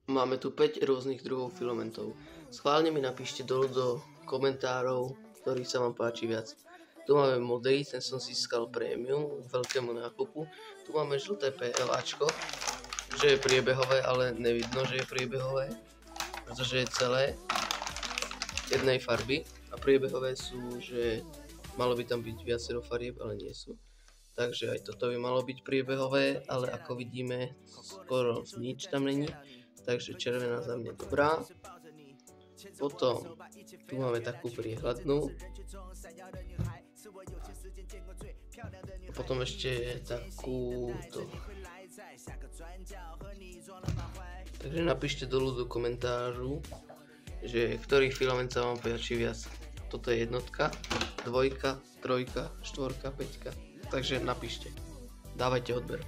Máme tu 5 rôznych druhov filamentov. Schválne mi napíšte dolu do komentárov, ktorý sa vám páči viac. Tu máme modrý, ten som získal prémium k veľkému nákupu. Tu máme žlté PLAčko, že je priebehové, ale nevidno, že je priebehové, pretože je celé jednej farby a priebehové sú, že malo by tam byť viacero farieb, ale nie sú. Takže aj toto by malo byť priebehové, ale ako vidíme, skoro nič tam není. Takže červená za mňa dobrá. Potom tu máme takú priehľadnú. A potom ešte takúto. Takže napíšte dolu do komentáru, že ktorý filament sa vám páči viac. Toto je jednotka, dvojka, trojka, štvorka, päťka. Takže napíšte. Dávajte odber.